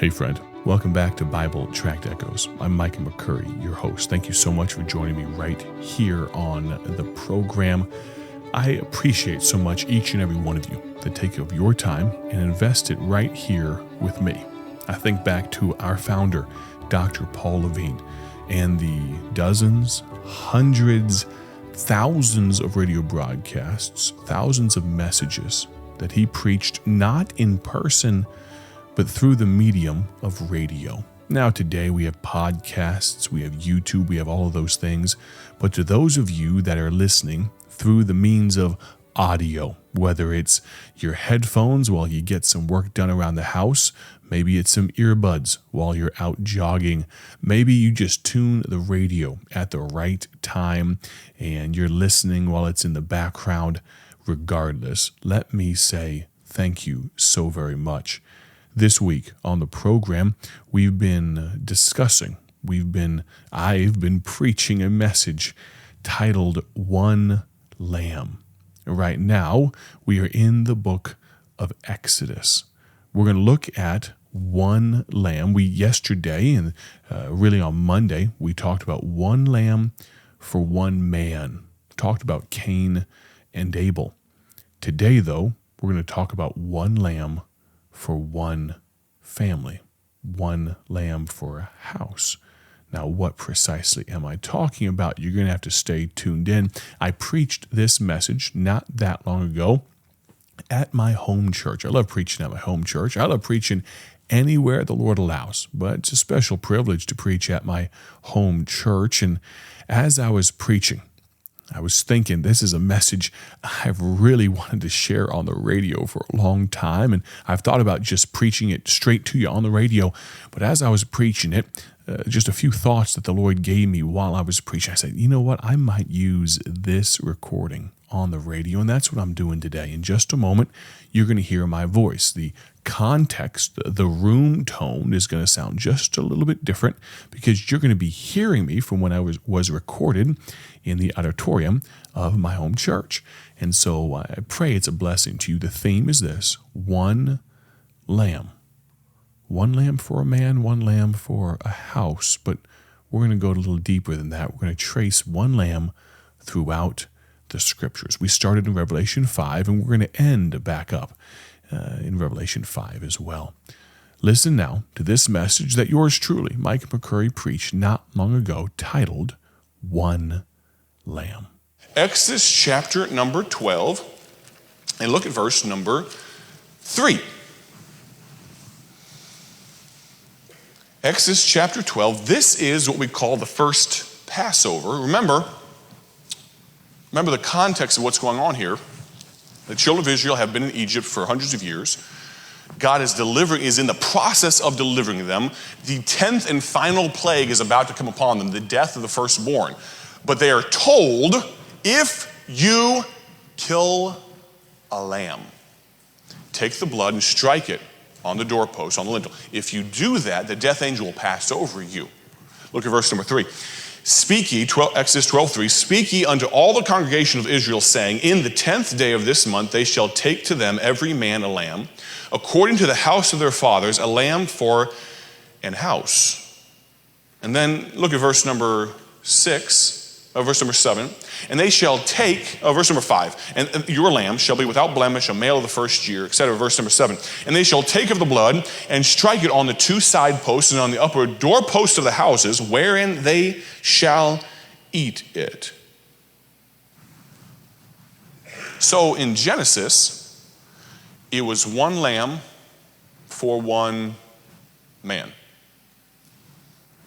Hey friend, welcome back to Bible Tract Echoes. I'm Micah McCurry, your host. Thank you so much for joining me right here on the program. I appreciate so much each and every one of you that take of your time and invest it right here with me. I think back to our founder, Dr. Paul Levine, and the dozens, hundreds, thousands of radio broadcasts, thousands of messages that he preached not in person, but through the medium of radio. Now today we have podcasts, we have YouTube, we have all of those things. But to those of you that are listening through the means of audio, whether it's your headphones while you get some work done around the house, maybe it's some earbuds while you're out jogging, maybe you just tune the radio at the right time and you're listening while it's in the background. Regardless, let me say thank you so very much. This week on the program, I've been preaching a message titled One Lamb. Right now, we are in the book of Exodus. We're going to look at one lamb. Yesterday and really on Monday, we talked about one lamb for one man. Talked about Cain and Abel. Today, though, we're going to talk about one lamb for one family, one lamb for a house. Now, what precisely am I talking about? You're going to have to stay tuned in. I preached this message not that long ago at my home church. I love preaching at my home church. I love preaching anywhere the Lord allows, but it's a special privilege to preach at my home church. And as I was preaching, I was thinking this is a message I've really wanted to share on the radio for a long time, and I've thought about just preaching it straight to you on the radio. But as I was preaching it, just a few thoughts that the Lord gave me while I was preaching. I said, you know what? I might use this recording on the radio, and that's what I'm doing today. In just a moment, you're going to hear my voice. The context, the room tone is going to sound just a little bit different because you're going to be hearing me from when I was recorded in the auditorium of my home church. And so I pray it's a blessing to you. The theme is this: one lamb. One lamb for a man, one lamb for a house. But we're going to go a little deeper than that. We're going to trace one lamb throughout the scriptures. We started in Revelation 5, and we're going to end back up in Revelation 5 as well. Listen now to this message that yours truly, Micah McCurry, preached not long ago, titled One Lamb. Exodus chapter number 12, and look at verse number 3. Exodus chapter 12, this is what we call the first Passover. Remember the context of what's going on here. The children of Israel have been in Egypt for hundreds of years. God is in the process of delivering them. The 10th and final plague is about to come upon them, the death of the firstborn. But they are told, if you kill a lamb, take the blood and strike it on the doorpost, on the lintel. If you do that, the death angel will pass over you. Look at verse number 3. Speak ye, Exodus 12:3, speak ye unto all the congregation of Israel, saying, in the 10th day of this month they shall take to them every man a lamb, according to the house of their fathers, a lamb for an house. And then look at verse number 7. And they shall take, verse number 5, and your lamb shall be without blemish, a male of the first year, etc. Verse number 7. And they shall take of the blood and strike it on the two side posts and on the upper doorposts of the houses, wherein they shall eat it. So in Genesis, it was one lamb for one man.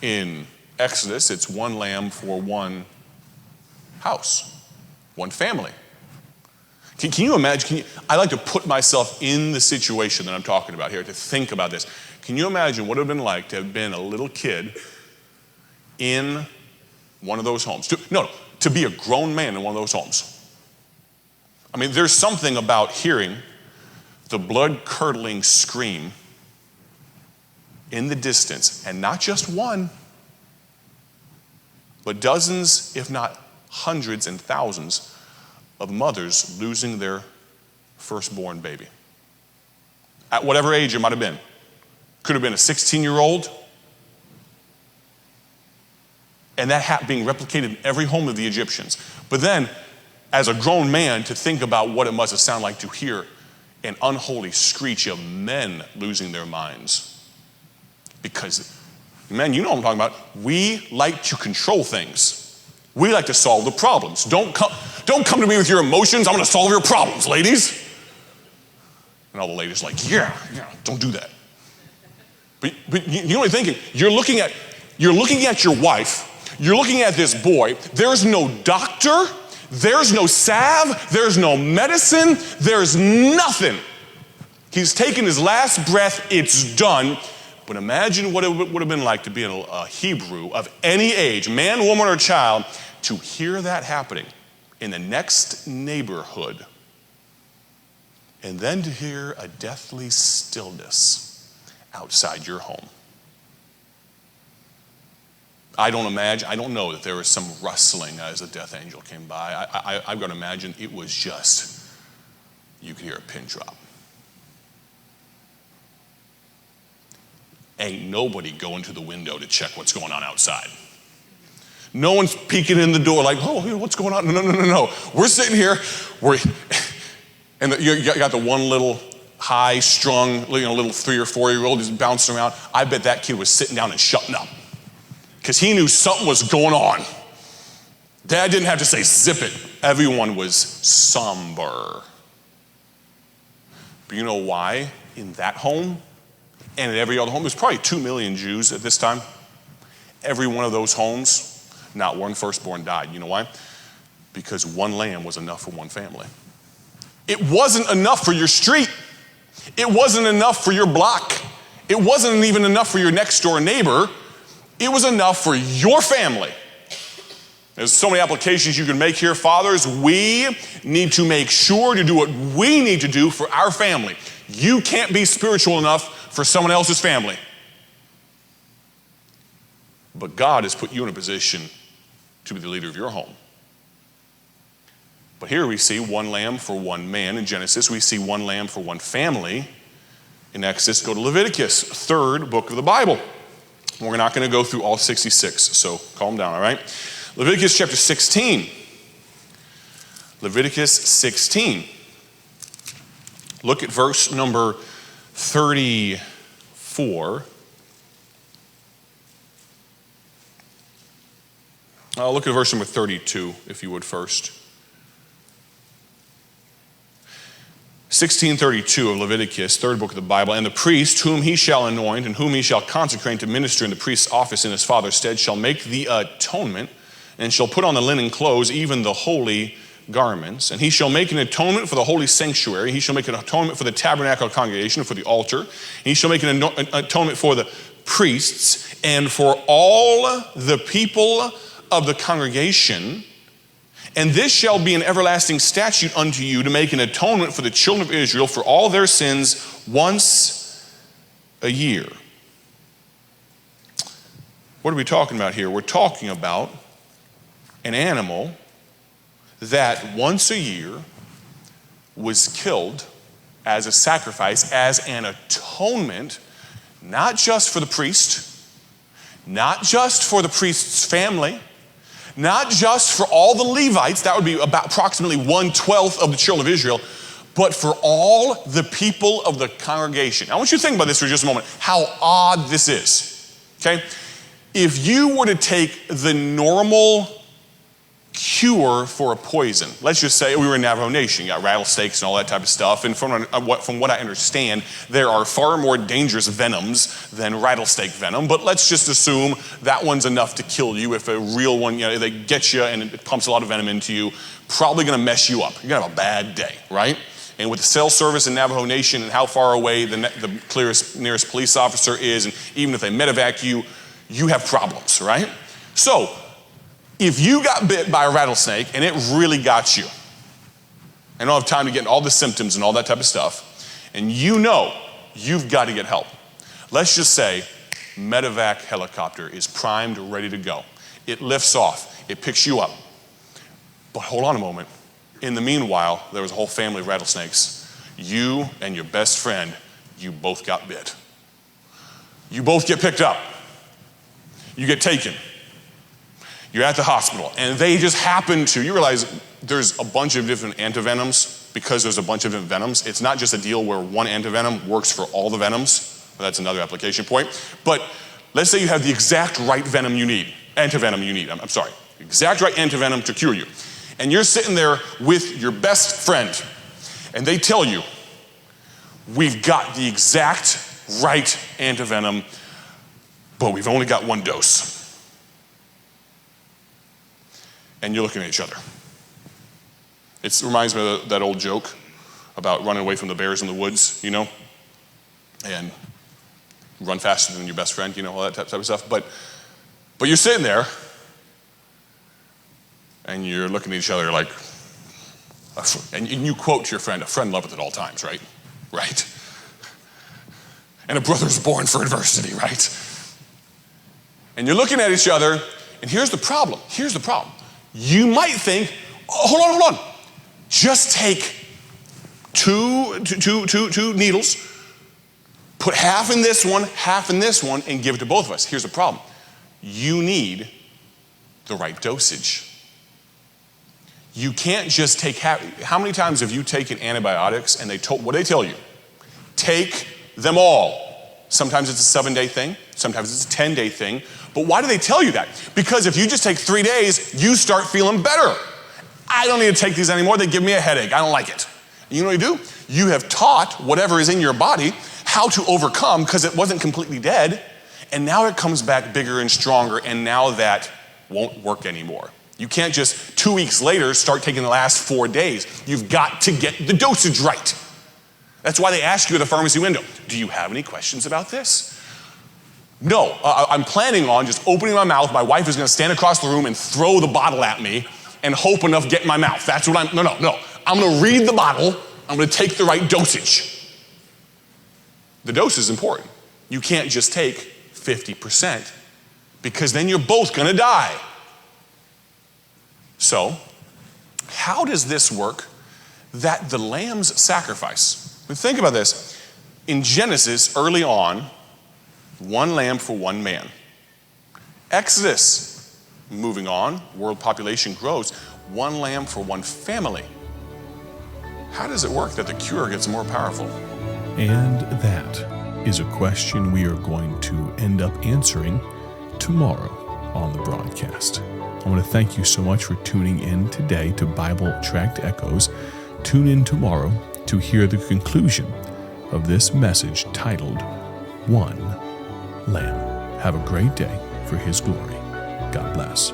In Exodus, it's one lamb for one house, one family. Can you imagine? I like to put myself in the situation that I'm talking about here, to think about this. Can you imagine what it would have been like to have been a little kid in one of those homes? To be a grown man in one of those homes. I mean, there's something about hearing the blood-curdling scream in the distance, and not just one, but dozens, if not hundreds and thousands of mothers losing their firstborn baby. At whatever age it might have been. Could have been a 16-year-old. And that being replicated in every home of the Egyptians. But then, as a grown man, to think about what it must have sounded like to hear an unholy screech of men losing their minds. Because, men, you know what I'm talking about. We like to control things. We like to solve the problems. Don't come to me with your emotions. I'm going to solve your problems, ladies. And all the ladies are like, yeah, don't do that. But you know what I'm thinking? You're looking at your wife. You're looking at this boy. There's no doctor. There's no salve. There's no medicine. There's nothing. He's taken his last breath. It's done. But imagine what it would have been like to be a Hebrew of any age, man, woman, or child, to hear that happening in the next neighborhood. And then to hear a deathly stillness outside your home. I don't know that there was some rustling as a death angel came by. I've got to imagine it was just, you could hear a pin drop. Ain't nobody going to the window to check what's going on outside. No one's peeking in the door like, oh, what's going on? No. We're sitting here, and you got the one little high-strung, little 3 or 4-year-old just bouncing around. I bet that kid was sitting down and shutting up because he knew something was going on. Dad didn't have to say, zip it. Everyone was somber. But you know why in that home and in every other home? There's probably 2 million Jews at this time. Every one of those homes, not one firstborn died. You know why? Because one lamb was enough for one family. It wasn't enough for your street. It wasn't enough for your block. It wasn't even enough for your next door neighbor. It was enough for your family. There's so many applications you can make here. Fathers, we need to make sure to do what we need to do for our family. You can't be spiritual enough for someone else's family. But God has put you in a position to be the leader of your home. But here we see one lamb for one man in Genesis. We see one lamb for one family in Exodus. Go to Leviticus, 3rd book of the Bible. We're not going to go through all 66, so calm down, all right? Leviticus chapter 16. Leviticus 16. Look at verse number 34. I'll look at verse number 32, if you would first. 16:32 of Leviticus, 3rd book of the Bible. And the priest, whom he shall anoint and whom he shall consecrate to minister in the priest's office in his father's stead, shall make the atonement and shall put on the linen clothes, even the holy garments. And he shall make an atonement for the holy sanctuary. He shall make an atonement for the tabernacle of congregation, for the altar. And he shall make an atonement for the priests and for all the people of the congregation. And this shall be an everlasting statute unto you, to make an atonement for the children of Israel for all their sins once a year. What are we talking about here? We're talking about an animal that once a year was killed as a sacrifice, as an atonement, not just for the priest, not just for the priest's family, not just for all the Levites, that would be about approximately 1/12 of the children of Israel, but for all the people of the congregation. I want you to think about this for just a moment, how odd this is, okay? If you were to take the normal cure for a poison, let's just say we were in Navajo Nation, you got rattlesnakes and all that type of stuff, and from what I understand, there are far more dangerous venoms than rattlesnake venom, but let's just assume that one's enough to kill you. If a real one, they get you and it pumps a lot of venom into you, probably gonna mess you up. You're gonna have a bad day, right? And with the cell service in Navajo Nation and how far away the nearest police officer is, and even if they medevac you, you have problems, right? So, if you got bit by a rattlesnake and it really got you, I don't have time to get into all the symptoms and all that type of stuff, and you know you've got to get help. Let's just say medevac helicopter is primed, ready to go. It lifts off, it picks you up. But hold on a moment. In the meanwhile, there was a whole family of rattlesnakes. You and your best friend, you both got bit. You both get picked up. You get taken. You're at the hospital, and they just happen to, you realize there's a bunch of different antivenoms because there's a bunch of different venoms. It's not just a deal where one antivenom works for all the venoms. Well, that's another application point. But let's say you have the exact right venom you need, antivenom you need, I'm sorry, exact right antivenom to cure you. And you're sitting there with your best friend, and they tell you, we've got the exact right antivenom, but we've only got one dose. And you're looking at each other. It reminds me of that old joke about running away from the bears in the woods, you know? And run faster than your best friend, you know, all that type of stuff. But you're sitting there, and you're looking at each other like, and you quote to your friend, a friend loveth at all times, right? Right. And a brother's born for adversity, right? And you're looking at each other, and here's the problem. You might think, oh, hold on. Just take two needles, put half in this one, and give it to both of us. Here's the problem. You need the right dosage. You can't just take half. How many times have you taken antibiotics and what do they tell you? Take them all. Sometimes it's a 7-day thing. Sometimes it's a 10-day thing. But why do they tell you that? Because if you just take 3 days, you start feeling better. I don't need to take these anymore. They give me a headache. I don't like it. And you know what you do? You have taught whatever is in your body how to overcome because it wasn't completely dead. And now it comes back bigger and stronger. And now that won't work anymore. You can't just 2 weeks later start taking the last 4 days. You've got to get the dosage right. That's why they ask you at the pharmacy window, do you have any questions about this? No, I'm planning on just opening my mouth. My wife is going to stand across the room and throw the bottle at me and hope enough get in my mouth. That's what no. I'm going to read the bottle. I'm going to take the right dosage. The dose is important. You can't just take 50% because then you're both going to die. So, how does this work that the lamb's sacrifice? Think about this. In Genesis, early on, one lamb for one man. Exodus, moving on, world population grows, one lamb for one family. How does it work that the cure gets more powerful? And that is a question we are going to end up answering tomorrow on the broadcast. I want to thank you so much for tuning in today to Bible Tract Echoes. Tune in tomorrow to hear the conclusion of this message titled, One Lamb. Have a great day for His glory. God bless.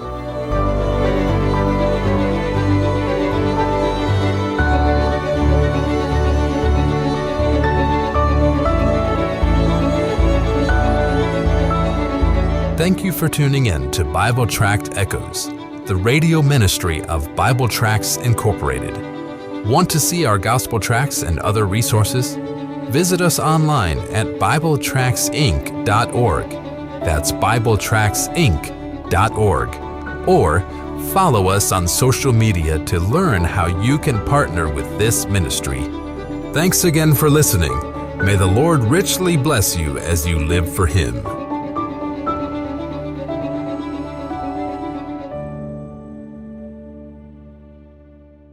Thank you for tuning in to Bible Tract Echoes, the radio ministry of Bible Tracts Incorporated. Want to see our gospel tracts and other resources? Visit us online at BibleTractsInc.org. That's BibleTractsInc.org. Or follow us on social media to learn how you can partner with this ministry. Thanks again for listening. May the Lord richly bless you as you live for Him.